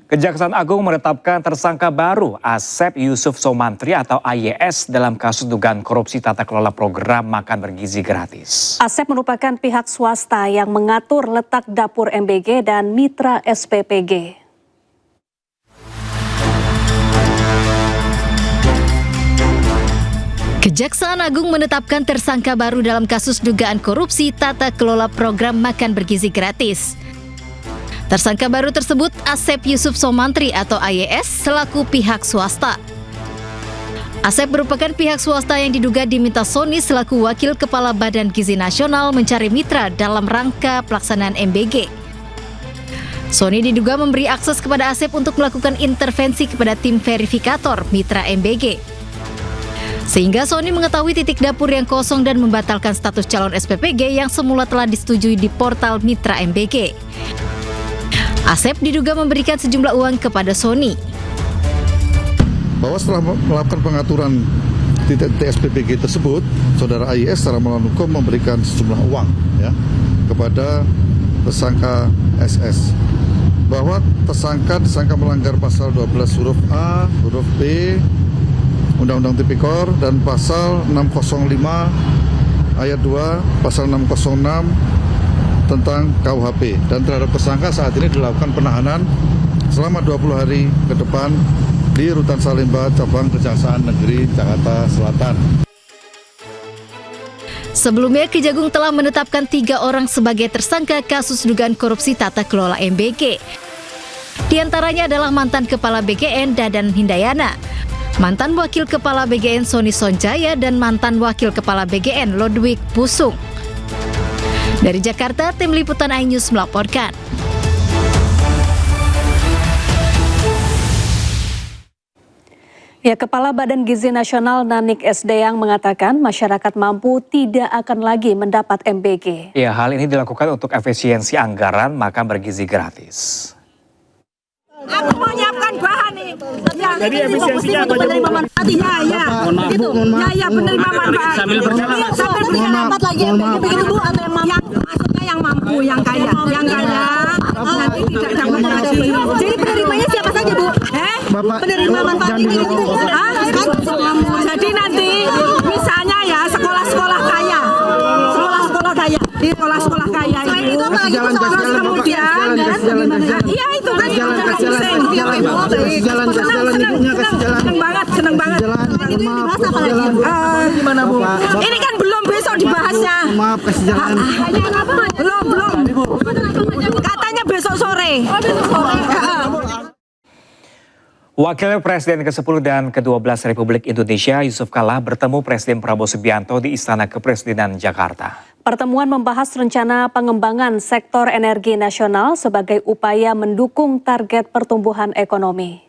Kejaksaan Agung menetapkan tersangka baru Asep Yusuf Somantri atau AYS dalam kasus dugaan korupsi tata kelola program makan bergizi gratis. Asep merupakan pihak swasta yang mengatur letak dapur MBG dan mitra SPPG. Kejaksaan Agung menetapkan tersangka baru dalam kasus dugaan korupsi tata kelola program makan bergizi gratis. Tersangka baru tersebut Asep Yusuf Somantri atau AYS selaku pihak swasta. Asep merupakan pihak swasta yang diduga diminta Sony selaku Wakil Kepala Badan Gizi Nasional mencari mitra dalam rangka pelaksanaan MBG. Sony diduga memberi akses kepada Asep untuk melakukan intervensi kepada tim verifikator mitra MBG. Sehingga Sony mengetahui titik dapur yang kosong dan membatalkan status calon SPPG yang semula telah disetujui di portal mitra MBG. Asep diduga memberikan sejumlah uang kepada Sony. Bahwa setelah melakukan pengaturan titik SPPG tersebut, saudara AYS secara melawan hukum memberikan sejumlah uang ya, kepada tersangka SS. Bahwa tersangka melanggar pasal 12 huruf A, huruf B, Undang-Undang Tipikor dan pasal 605 ayat 2, pasal 606 tentang KUHP, dan terhadap tersangka saat ini dilakukan penahanan selama 20 hari ke depan di Rutan Salemba, Cabang Kejaksaan Negeri Jakarta Selatan. Sebelumnya, Kejagung telah menetapkan 3 orang sebagai tersangka kasus dugaan korupsi tata kelola MBG. Di antaranya adalah mantan Kepala BGN Dadan Hindayana, mantan Wakil Kepala BGN Sony Sonjaya, dan mantan Wakil Kepala BGN Lodwig Pusung. Dari Jakarta, tim liputan iNews melaporkan. Ya, Kepala Badan Gizi Nasional Nanik Esdeyang mengatakan masyarakat mampu tidak akan lagi mendapat MBG. Ya, hal ini dilakukan untuk efisiensi anggaran makan bergizi gratis. Aku mau nyiapkan bahan nih. Jadi efisiensinya apa aja, Bu? Ya, gitu. Ya, penerima manfaat. Sambil berjalan. Sambil berjalan lagi begitu, Bu, atau yang mampu? Maksudnya yang mampu, yang kaya. Yang kaya nanti tidak dapat gaji. Jadi penerimanya siapa saja, Bu? Penerima manfaat ini. Jadi nanti misalnya ya sekolah-sekolah kaya. Sekolah-sekolah kaya. Di sekolah-sekolah kaya itu terus kemudian iya itu kan seneng banget itu yang dibahas apa lagi gimana, Bu? Ini kan belum, besok dibahasnya. Maaf, kasih jalan. Belum katanya besok sore. Wakil Presiden ke-10 dan ke-12 Republik Indonesia Yusuf Kala bertemu Presiden Prabowo Subianto di Istana Kepresidenan Jakarta. Pertemuan membahas rencana pengembangan sektor energi nasional sebagai upaya mendukung target pertumbuhan ekonomi.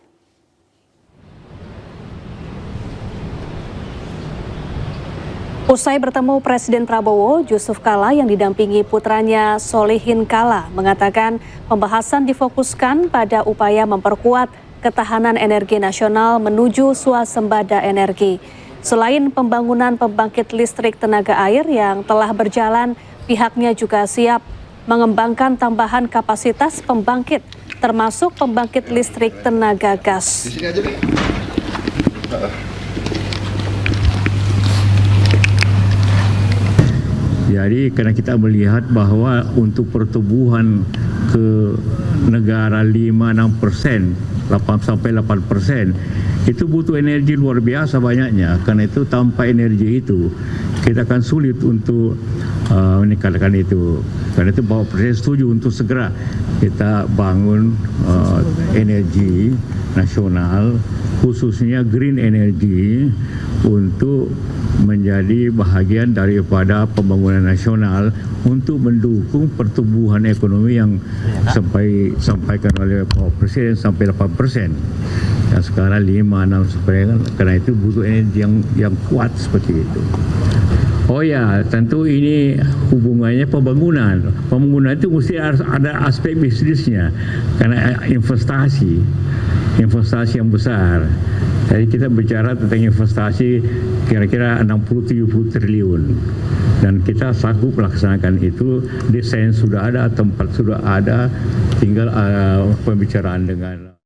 Usai bertemu Presiden Prabowo, Yusuf Kala yang didampingi putranya Solihin Kala mengatakan pembahasan difokuskan pada upaya memperkuat ketahanan energi nasional menuju swasembada energi. Selain pembangunan pembangkit listrik tenaga air yang telah berjalan, pihaknya juga siap mengembangkan tambahan kapasitas pembangkit, termasuk pembangkit listrik tenaga gas. Di sini aja, Bu. Jadi karena kita melihat bahwa untuk pertumbuhan ke negara 5-6%, 8-8%, itu butuh energi luar biasa banyaknya. Karena itu tanpa energi itu kita akan sulit untuk meningkatkan itu. Karena itu Bapak Presiden setuju untuk segera kita bangun energi nasional, khususnya green energy, untuk menjadi bahagian daripada pembangunan nasional untuk mendukung pertumbuhan ekonomi yang sampaikan oleh Bapak Presiden sampai 8%. Dan sekarang 5-6%, karena itu butuh energi yang kuat seperti itu. Oh ya, tentu ini hubungannya pembangunan. Pembangunan itu mesti harus ada aspek bisnisnya, karena investasi yang besar. Jadi kita bicara tentang investasi kira-kira 60-70 triliun. Dan kita sanggup melaksanakan itu, desain sudah ada, tempat sudah ada, tinggal pembicaraan dengan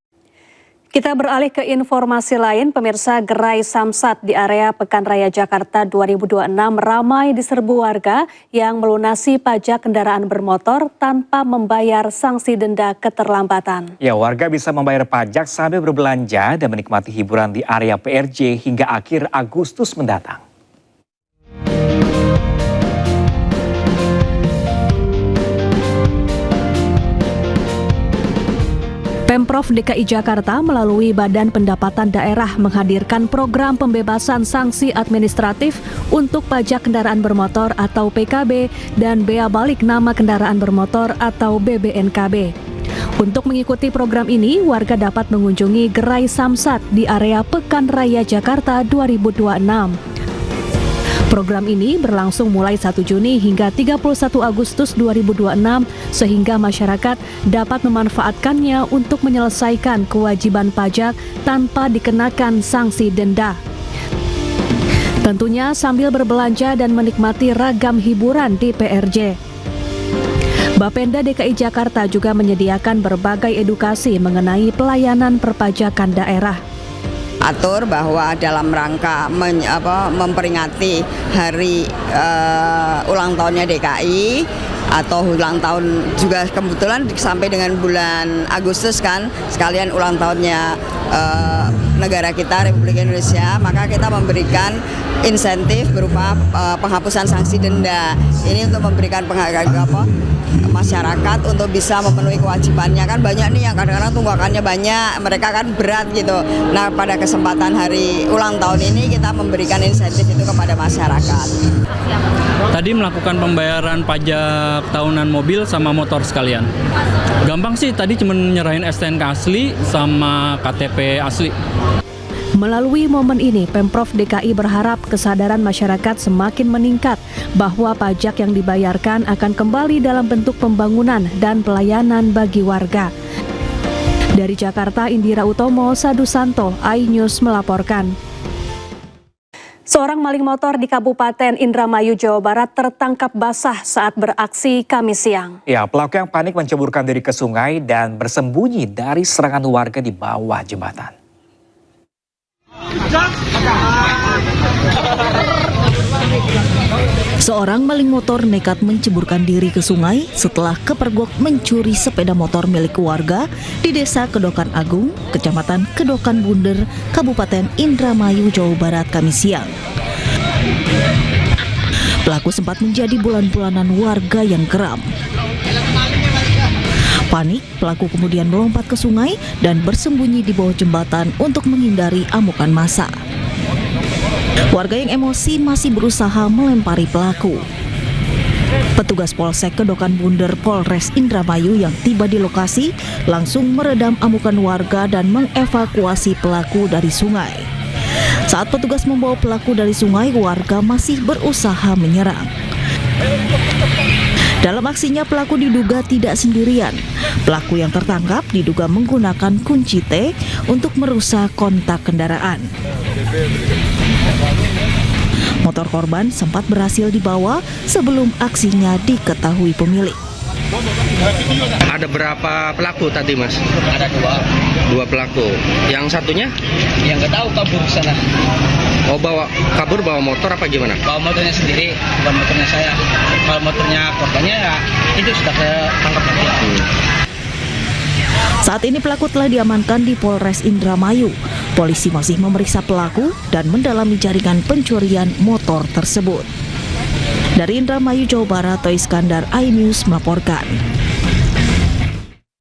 Kita beralih ke informasi lain, pemirsa. Gerai Samsat di area Pekan Raya Jakarta 2026 ramai diserbu warga yang melunasi pajak kendaraan bermotor tanpa membayar sanksi denda keterlambatan. Ya, warga bisa membayar pajak sambil berbelanja dan menikmati hiburan di area PRJ hingga akhir Agustus mendatang. Pemprov DKI Jakarta melalui Badan Pendapatan Daerah menghadirkan program pembebasan sanksi administratif untuk pajak kendaraan bermotor atau PKB dan bea balik nama kendaraan bermotor atau BBNKB. Untuk mengikuti program ini, warga dapat mengunjungi Gerai Samsat di area Pekan Raya Jakarta 2026. Program ini berlangsung mulai 1 Juni hingga 31 Agustus 2026 sehingga masyarakat dapat memanfaatkannya untuk menyelesaikan kewajiban pajak tanpa dikenakan sanksi denda. Tentunya sambil berbelanja dan menikmati ragam hiburan di PRJ. Bapenda DKI Jakarta juga menyediakan berbagai edukasi mengenai pelayanan perpajakan daerah. Atur bahwa dalam rangka memperingati hari ulang tahunnya DKI atau ulang tahun juga kebetulan sampai dengan bulan Agustus kan sekalian ulang tahunnya negara kita Republik Indonesia, maka kita memberikan insentif berupa penghapusan sanksi denda. Ini untuk memberikan masyarakat untuk bisa memenuhi kewajibannya. Kan banyak nih yang kadang-kadang tunggakannya banyak, mereka kan berat gitu. Nah, pada kesempatan hari ulang tahun ini kita memberikan insentif itu kepada masyarakat. Tadi melakukan pembayaran pajak tahunan mobil sama motor sekalian. Gampang sih, tadi cuma nyerahin STNK asli sama KTP asli. Melalui momen ini, Pemprov DKI berharap kesadaran masyarakat semakin meningkat bahwa pajak yang dibayarkan akan kembali dalam bentuk pembangunan dan pelayanan bagi warga. Dari Jakarta, Indira Utomo, Sadu Santo, iNews melaporkan. Seorang maling motor di Kabupaten Indramayu, Jawa Barat tertangkap basah saat beraksi Kamis siang. Ya, pelaku yang panik menceburkan diri ke sungai dan bersembunyi dari serangan warga di bawah jembatan. Seorang maling motor nekat menceburkan diri ke sungai setelah kepergok mencuri sepeda motor milik warga di Desa Kedokan Agung, Kecamatan Kedokan Bunder, Kabupaten Indramayu, Jawa Barat, Kamis siang. Pelaku sempat menjadi bulan-bulanan warga yang geram. Panik, pelaku kemudian melompat ke sungai dan bersembunyi di bawah jembatan untuk menghindari amukan massa. Warga yang emosi masih berusaha melempari pelaku. Petugas Polsek Kedokan Bunder Polres Indramayu yang tiba di lokasi langsung meredam amukan warga dan mengevakuasi pelaku dari sungai. Saat petugas membawa pelaku dari sungai, warga masih berusaha menyerang. Dalam aksinya, pelaku diduga tidak sendirian. Pelaku yang tertangkap diduga menggunakan kunci T untuk merusak kontak kendaraan. Motor korban sempat berhasil dibawa sebelum aksinya diketahui pemilik. Ada berapa pelaku tadi, Mas? Ada dua pelaku. Yang satunya? Yang nggak tahu, kabur ke sana. Oh, kabur bawa motor apa gimana? Bawa motornya sendiri, bukan motornya saya. Kalau motornya korbannya ya itu sudah saya tangkap nanti. Saat ini pelaku telah diamankan di Polres Indramayu. Polisi masih memeriksa pelaku dan mendalami jaringan pencurian motor tersebut. Dari Indramayu, Jawa Barat, Toy Iskandar, iNews melaporkan.